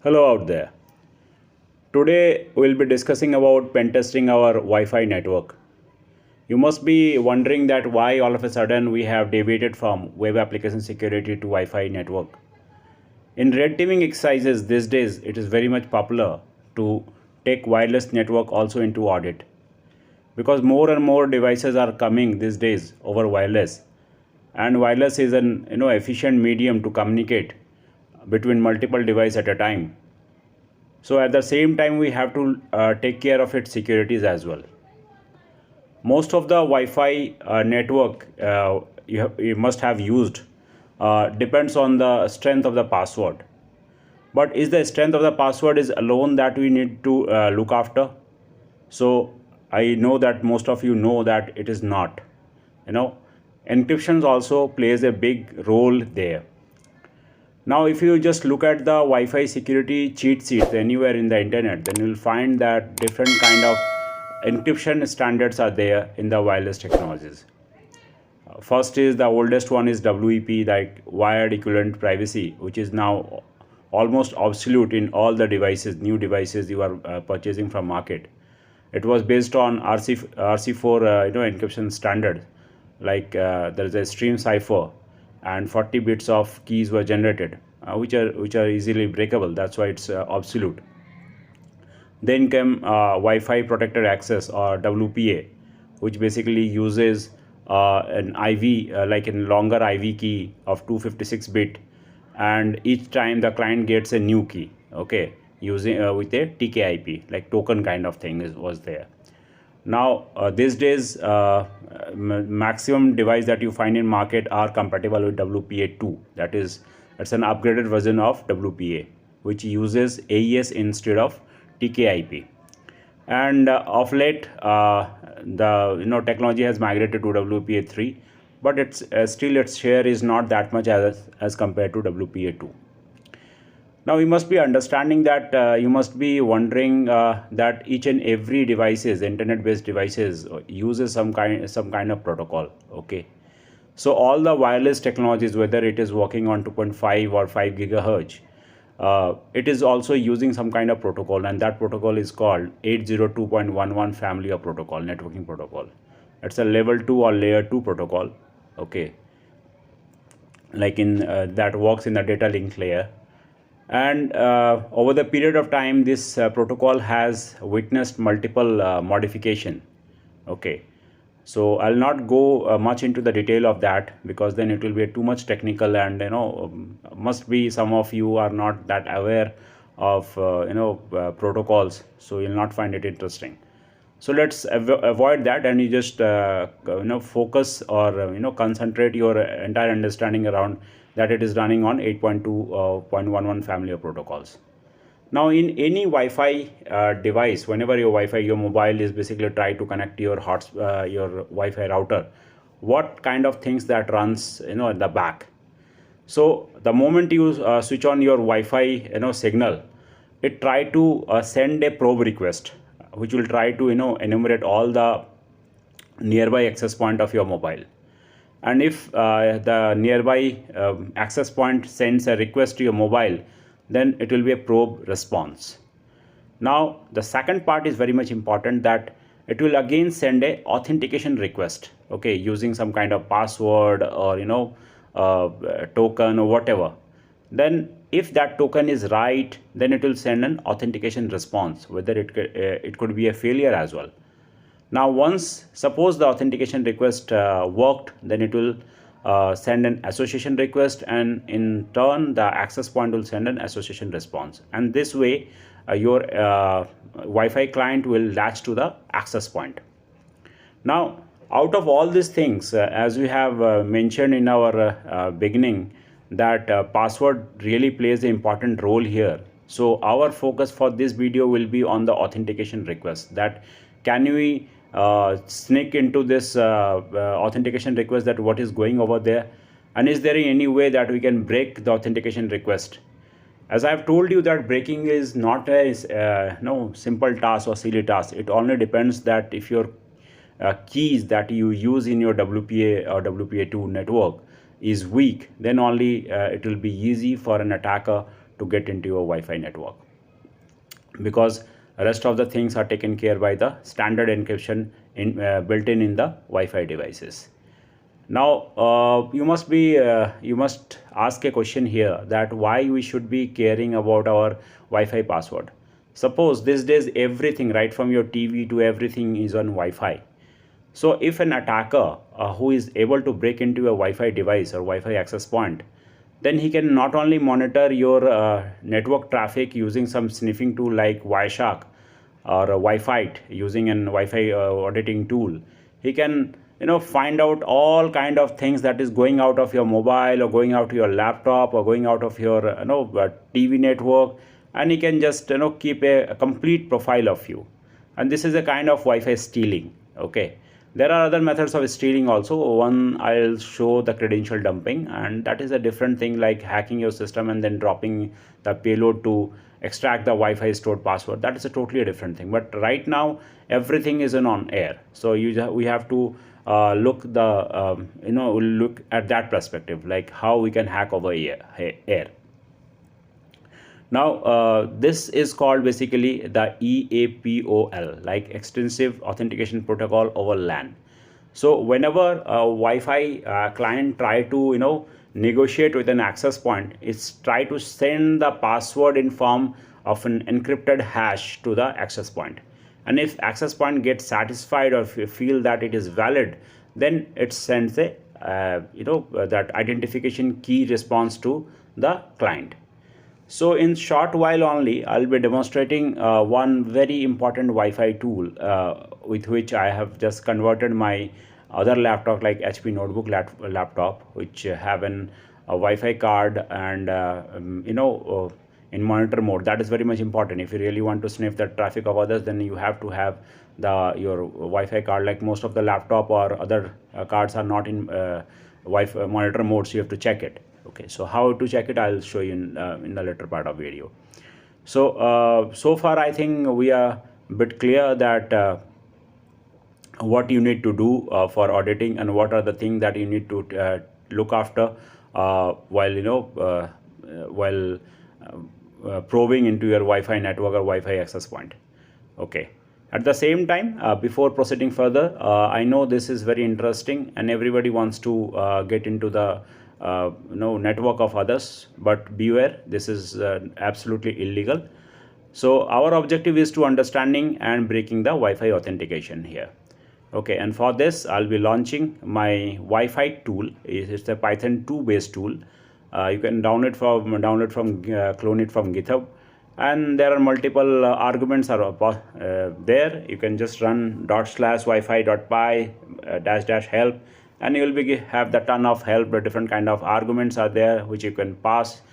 Hello out there. Today we'll be discussing about pen testing our Wi-Fi network. You must be wondering that why all of a sudden we have deviated from web application security to Wi-Fi network. In red teaming exercises these days, it is very much popular to take wireless network also into audit, because more and more devices are coming these days over wireless, and wireless is an efficient medium to communicate between multiple devices at a time. So at the same time, we have to take care of its securities as well. Most of the Wi-Fi network you must have used depends on the strength of the password. But is the strength of the password is alone that we need to look after? So I know that most of you know that it is not. Encryption also plays a big role there. Now, if you just look at the Wi-Fi security cheat sheets anywhere in the internet, then you'll find that different kind of encryption standards are there in the wireless technologies. First is the oldest one is WEP, like wired equivalent privacy, which is now almost obsolete in all the devices, new devices you are purchasing from market. It was based on RC4 encryption standard, like there is a stream cipher and 40 bits of keys were generated, which are easily breakable. That's why it's obsolete. Then came Wi-Fi protected access, or WPA, which basically uses an IV, like a longer IV key of 256 bit, and each time the client gets a new key, okay, using with a TKIP, like token kind of thing was there. Now these days maximum device that you find in market are compatible with WPA2. It's an upgraded version of WPA, which uses AES instead of TKIP. And of late the technology has migrated to WPA3, but it's still its share is not that much as compared to WPA2. Now you must be understanding that you must be wondering that each and every devices, internet-based devices, uses some kind of protocol. Okay, so all the wireless technologies, whether it is working on 2.5 or 5 gigahertz, it is also using some kind of protocol, and that protocol is called 802.11 family of protocol, networking protocol. It's a level 2 or layer 2 protocol. Okay, like in that works in the data link layer. And over the period of time, this protocol has witnessed multiple modification. Okay, so I'll not go much into the detail of that, because then it will be too much technical, and must be some of you are not that aware of protocols, so you'll not find it interesting. So let's avoid that, and you just focus, or concentrate your entire understanding around that it is running on 8.2.11 family of protocols. Now in any Wi-Fi device, whenever your mobile is basically try to connect your your Wi-Fi router, what kind of things that runs at the back? So the moment you switch on your Wi-Fi signal, it try to send a probe request, which will try to enumerate all the nearby access point of your mobile. And if the nearby access point sends a request to your mobile, then it will be a probe response. Now the second part is very much important, that it will again send a authentication request, okay, using some kind of password or token or whatever. Then if that token is right, then it will send an authentication response, whether it could be a failure as well. Now once suppose the authentication request worked, then it will send an association request, and in turn the access point will send an association response, and this way your Wi-Fi client will latch to the access point. Now out of all these things, as we have mentioned in our beginning, that password really plays an important role here. So our focus for this video will be on the authentication request, that can we sneak into this authentication request, that what is going over there, and is there any way that we can break the authentication request. As I have told you that breaking is not a no simple task or silly task. It only depends that if your keys that you use in your WPA or WPA2 network is weak, then only it will be easy for an attacker to get into your Wi-Fi network, because rest of the things are taken care by the standard encryption built in the Wi-Fi devices. Now you must ask a question here, that why we should be caring about our Wi-Fi password. Suppose these days everything, right from your TV to everything, is on Wi-Fi. So if an attacker who is able to break into a Wi-Fi device or Wi-Fi access point, then he can not only monitor your network traffic using some sniffing tool like Wireshark or wifite using an Wi-Fi auditing tool. He can find out all kind of things that is going out of your mobile or going out to your laptop or going out of your TV network, and he can just keep a complete profile of you. And this is a kind of Wi-Fi stealing. Okay, there are other methods of stealing also. One, I'll show the credential dumping, and that is a different thing, like hacking your system and then dropping the payload to extract the Wi-Fi stored password. That is a totally different thing. But right now everything is on air, so we have to look at that perspective, like how we can hack over air. Now this is called basically the EAPOL, like Extensive Authentication Protocol over LAN. So whenever a Wi-Fi client try to negotiate with an access point, it's try to send the password in form of an encrypted hash to the access point. And if access point gets satisfied or if you feel that it is valid, then it sends a that identification key response to the client. So in short while only, I'll be demonstrating one very important Wi-Fi tool with which I have just converted my other laptop, like HP notebook laptop, which have a Wi-Fi card and in monitor mode. That is very much important. If you really want to sniff the traffic of others, then you have to have your Wi-Fi card. Like most of the laptop or other cards are not in Wi-Fi monitor mode, so you have to check it. Okay, so how to check it, I'll show you in the later part of video. So so far I think we are a bit clear that what you need to do for auditing, and what are the things that you need to look after while probing into your Wi-Fi network or Wi-Fi access point. Okay. At the same time, before proceeding further, I know this is very interesting and everybody wants to get into the network of others, but beware, this is absolutely illegal. So our objective is to understanding and breaking the Wi-Fi authentication here. Okay, and for this I'll be launching my Wifite tool. It's a Python 2 based tool. You can clone it from GitHub, and there are multiple arguments are there. You can just run /wifi.py --help, and you will have the ton of help. The different kind of arguments are there which you can pass.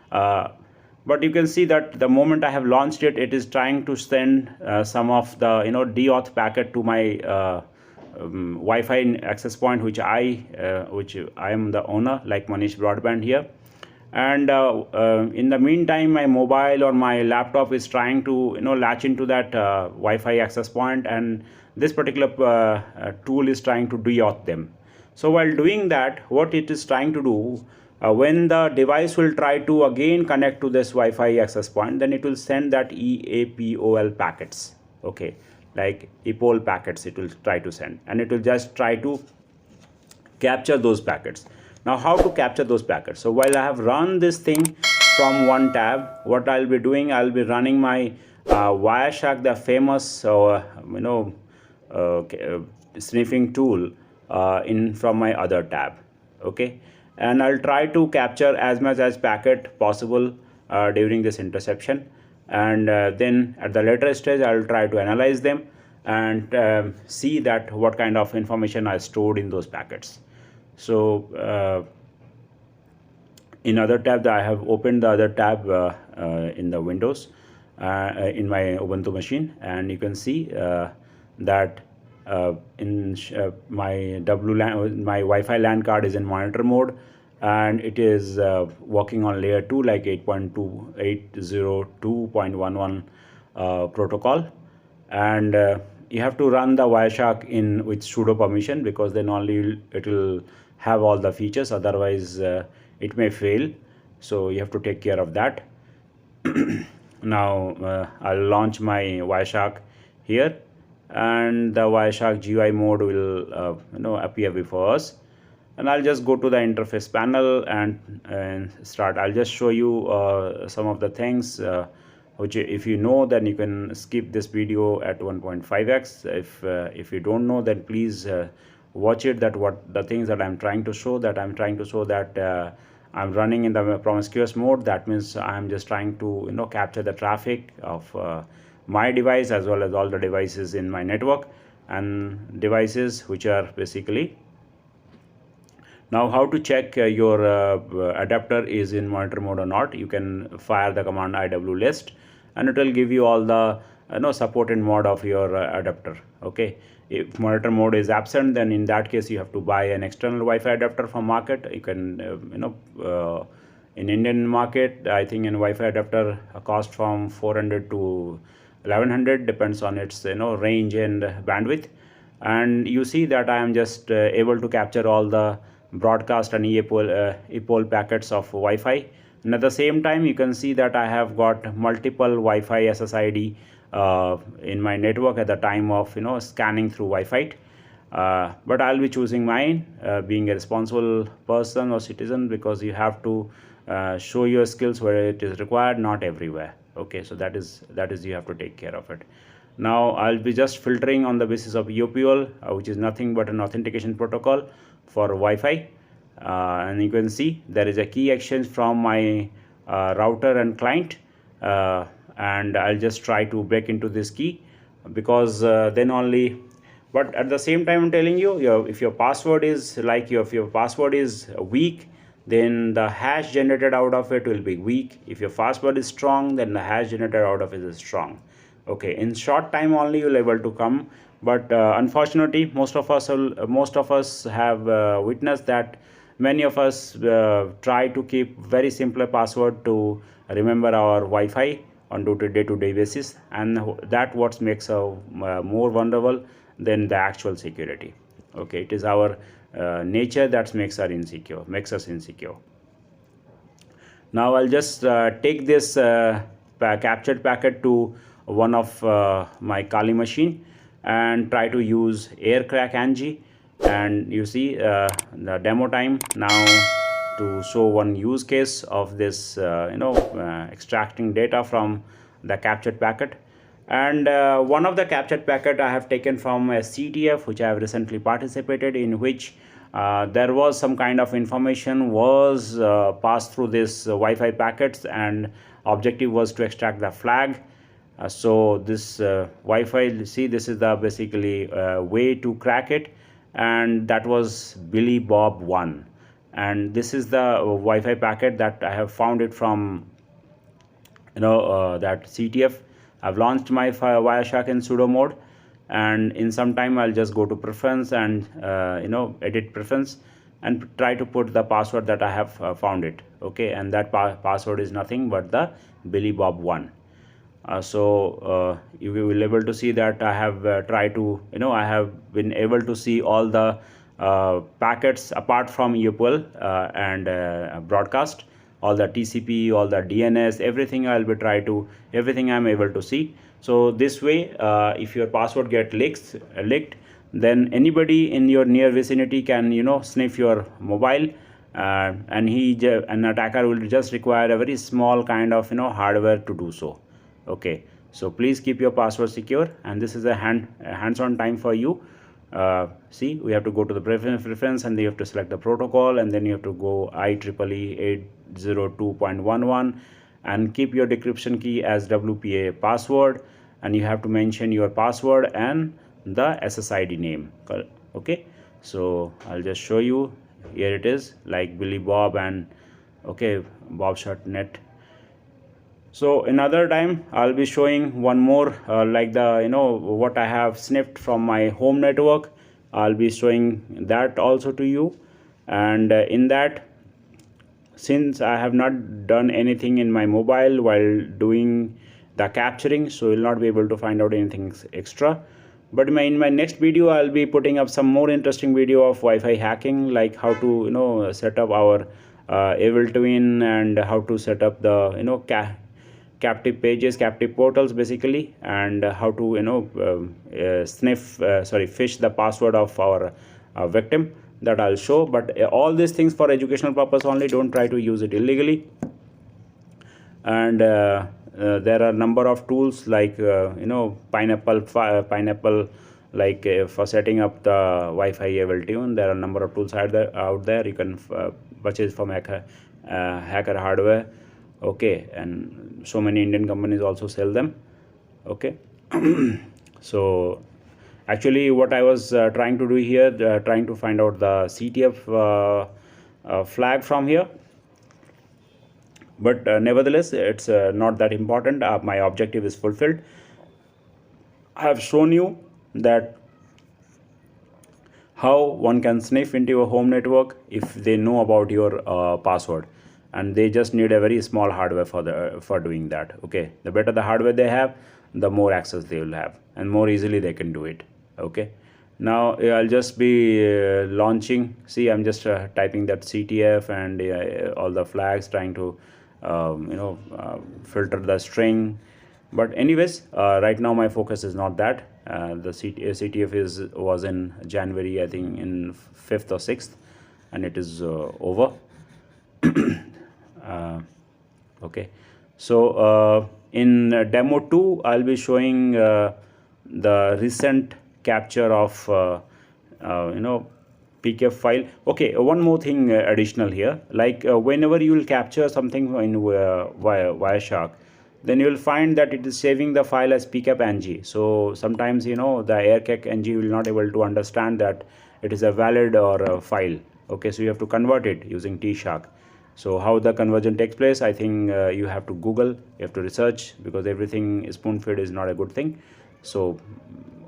But you can see that the moment I have launched it, it is trying to send some of the deauth packet to my Wi-Fi access point, which I am the owner, like Manish Broadband here. And in the meantime, my mobile or my laptop is trying to latch into that Wi-Fi access point, and this particular tool is trying to deauth them. So while doing that, what it is trying to do, when the device will try to again connect to this Wi-Fi access point, then it will send that EAPOL packets. Okay, like EAPOL packets it will try to send, and it will just try to capture those packets. Now how to capture those packets? So while I have run this thing from one tab, what I'll be doing, I'll be running my Wireshark, the famous sniffing tool from my other tab. Okay, and I'll try to capture as much as packet possible during this interception, and then at the later stage I'll try to analyze them and see that what kind of information I stored in those packets. So in other tab, I have opened the other tab in the Windows in my Ubuntu machine, and you can see that in my Wi-Fi LAN card is in monitor mode, and it is working on layer 2, like 8.2.802.11 protocol, and you have to run the Wireshark with sudo permission, because then only it will have all the features, otherwise it may fail. So you have to take care of that. Now I'll launch my Wireshark here, and the Wireshark GUI mode will appear before us. And I'll just go to the interface panel and start. I'll just show you some of the things which, if you know, then you can skip this video at 1.5x. If you don't know, then please watch it. That what the things that I'm trying to show, that I'm running in the promiscuous mode. That means I'm just trying to capture the traffic of my device as well as all the devices in my network, and devices which are basically. Now, how to check your adapter is in monitor mode or not? You can fire the command iwlist, and it will give you all the supported mode of your adapter. Okay, if monitor mode is absent, then in that case you have to buy an external Wi-Fi adapter from market. You can in Indian market, I think in Wi-Fi adapter cost from 400 to 1100, depends on its range and bandwidth. And you see that I am just able to capture all the broadcast and EAPOL packets of Wi-Fi, and at the same time you can see that I have got multiple Wi-Fi SSID in my network at the time of scanning through Wifite. But I'll be choosing mine, being a responsible person or citizen, because you have to show your skills where it is required, not everywhere. Okay, so that is you have to take care of it. Now I'll be just filtering on the basis of EAPOL, which is nothing but an authentication protocol for Wi-Fi, and you can see there is a key exchange from my router and client, and I'll just try to break into this key, because then only. But at the same time, I'm telling you, if your password is if your password is weak, then the hash generated out of it will be weak. If your password is strong, then the hash generated out of it is strong. Okay, in short time only you'll able to come, but unfortunately most of us have witnessed that many of us try to keep very simple password to remember our Wi-Fi on day-to-day basis, and that what makes us more vulnerable than the actual security. Okay, it is our nature that makes us insecure. Now I'll just take this captured packet to one of my Kali machine and try to use aircrack-ng, and you see the demo time now to show one use case of this extracting data from the captured packet. And one of the captured packet I have taken from a CTF which I have recently participated in, which there was some kind of information was passed through this Wi-Fi packets, and objective was to extract the flag. So this Wi-Fi, see, this is the basically way to crack it, and that was Billy Bob 1, and this is the Wi-Fi packet that I have found it from that CTF. I've launched my Wireshark in sudo mode, and in some time I'll just go to preference and edit preference and try to put the password that I have found it. Okay, and that password is nothing but the Billy Bob 1. So you will be able to see that I have tried to I have been able to see all the packets apart from EAPOL and broadcast, all the TCP, all the DNS, everything everything I'm able to see. So this way, if your password get leaked, then anybody in your near vicinity can sniff your mobile, and an attacker will just require a very small kind of hardware to do so. Okay, so please keep your password secure, and this is a hands-on time for you. See, we have to go to the preference, and you have to select the protocol, and then you have to go IEEE 802.11 and keep your decryption key as WPA password, and you have to mention your password and the SSID name. Okay, so I'll just show you. Here it is, like Billy Bob and bobshot.net. So another time I'll be showing one more like the what I have sniffed from my home network. I'll be showing that also to you, and in that, since I have not done anything in my mobile while doing the capturing, so you'll not be able to find out anything extra. But in my next video I'll be putting up some more interesting video of Wi-Fi hacking, like how to set up our Evil Twin, and how to set up the captive pages, captive portals basically, and how to phish the password of our victim, that I'll show. But all these things for educational purpose only, don't try to use it illegally. And there are a number of tools like Pineapple, like for setting up the Wi-Fi able tune. There are a number of tools out there you can purchase from hacker hardware. Okay, and so many Indian companies also sell them. Okay. So actually what I was trying to do here, trying to find out the CTF flag from here, but nevertheless it's not that important. My objective is fulfilled. I have shown you that how one can sniff into your home network if they know about your password, and they just need a very small hardware for doing that. Okay, the better the hardware they have, the more access they will have, and more easily they can do it. Okay, now I'll just be launching. See, I'm just typing that CTF and all the flags, trying to filter the string. But anyways, right now my focus is not that. The CTF was in January, I think in 5th or 6th, and it is over. Okay, so in demo 2 I'll be showing the recent capture of PKF file. Okay, one more thing additional here, like whenever you will capture something in Wireshark, then you will find that it is saving the file as pkf-ng. So sometimes the aircrack-ng will not able to understand that it is a valid or a file. Okay, so you have to convert it using tshark. So how the conversion takes place, I think you have to Google, you have to research, because everything spoon fed is not a good thing. So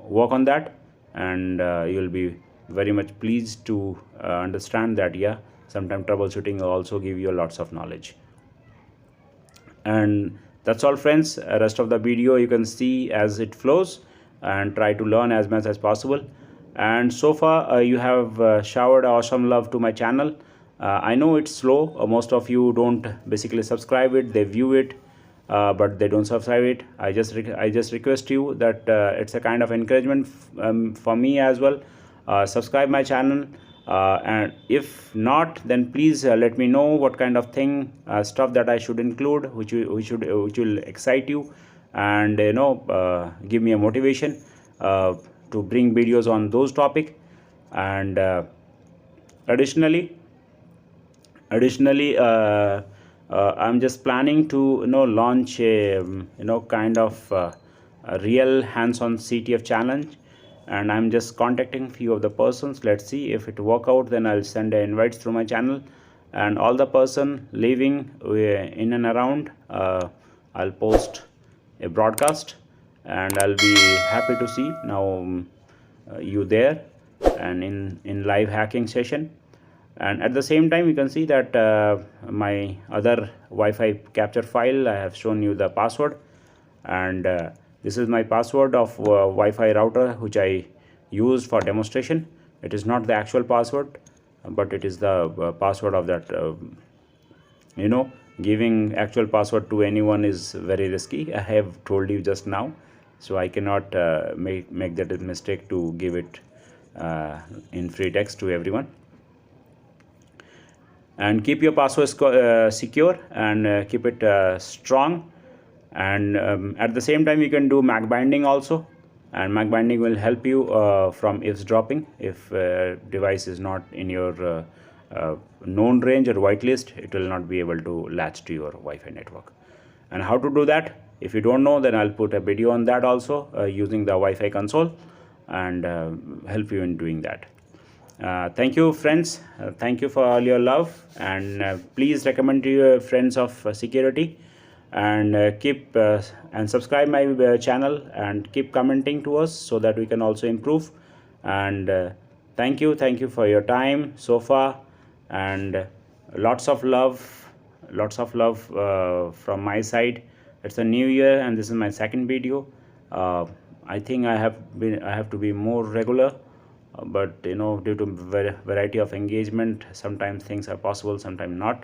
work on that, and you'll be very much pleased to understand that sometimes troubleshooting will also give you lots of knowledge. And that's all, friends. Rest of the video you can see as it flows, and try to learn as much as possible. And so far you have showered awesome love to my channel. I know it's slow. Most of you don't basically subscribe it, they view it, but they don't subscribe it. I just request you that it's a kind of encouragement for me as well. Subscribe my channel, and if not, then please let me know what kind of stuff that I should include, which will excite you, and give me a motivation to bring videos on those topics. And additionally I'm just planning to launch a kind of a real hands-on CTF challenge, and I'm just contacting few of the persons. Let's see if it work out, then I'll send invites through my channel, and all the person living in and around, I'll post a broadcast, and I'll be happy to see now you there and in live hacking session. And at the same time, you can see that my other Wi-Fi capture file, I have shown you the password, and this is my password of Wi-Fi router which I used for demonstration. It is not the actual password, but it is the password of that. Giving actual password to anyone is very risky. I have told you just now, so I cannot make that mistake to give it in free text to everyone. And keep your password secure, and keep it strong. And at the same time, you can do MAC binding also, and MAC binding will help you from eavesdropping. If device is not in your known range or whitelist, it will not be able to latch to your Wi-Fi network. And how to do that, if you don't know, then I'll put a video on that also using the Wi-Fi console, and help you in doing that. Thank you, friends. Thank you for all your love, and please recommend to your friends of security, and keep and subscribe my channel, and keep commenting to us so that we can also improve. And thank you for your time so far, and lots of love from my side. It's a new year, and this is my second video. I think I have to be more regular, but due to variety of engagement, sometimes things are possible, sometimes not.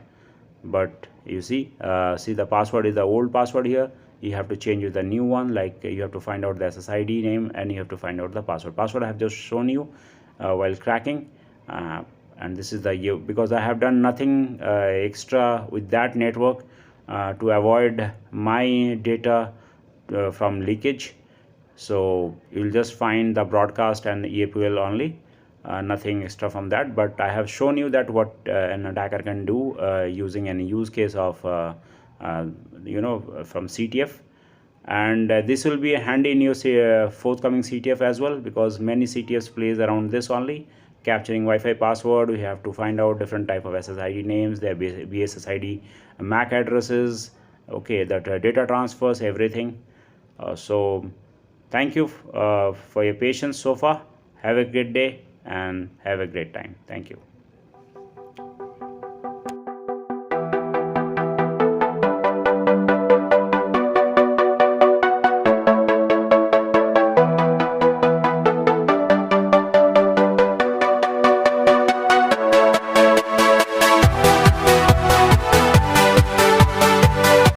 but you see the password is the old password here. You have to change with the new one, like you have to find out the SSID name and you have to find out the password I have just shown you while cracking. And this is the because I have done nothing extra with that network to avoid my data from leakage. So you'll just find the broadcast and EAPOL only, nothing extra from that. But I have shown you that what an attacker can do using any use case of from CTF. And this will be handy in your forthcoming CTF as well, because many CTFs plays around this only, capturing Wi-Fi password. We have to find out different type of SSID names, their BSSID, MAC addresses, okay, that data transfers, everything. So thank you for your patience so far. Have a great day and have a great time. Thank you.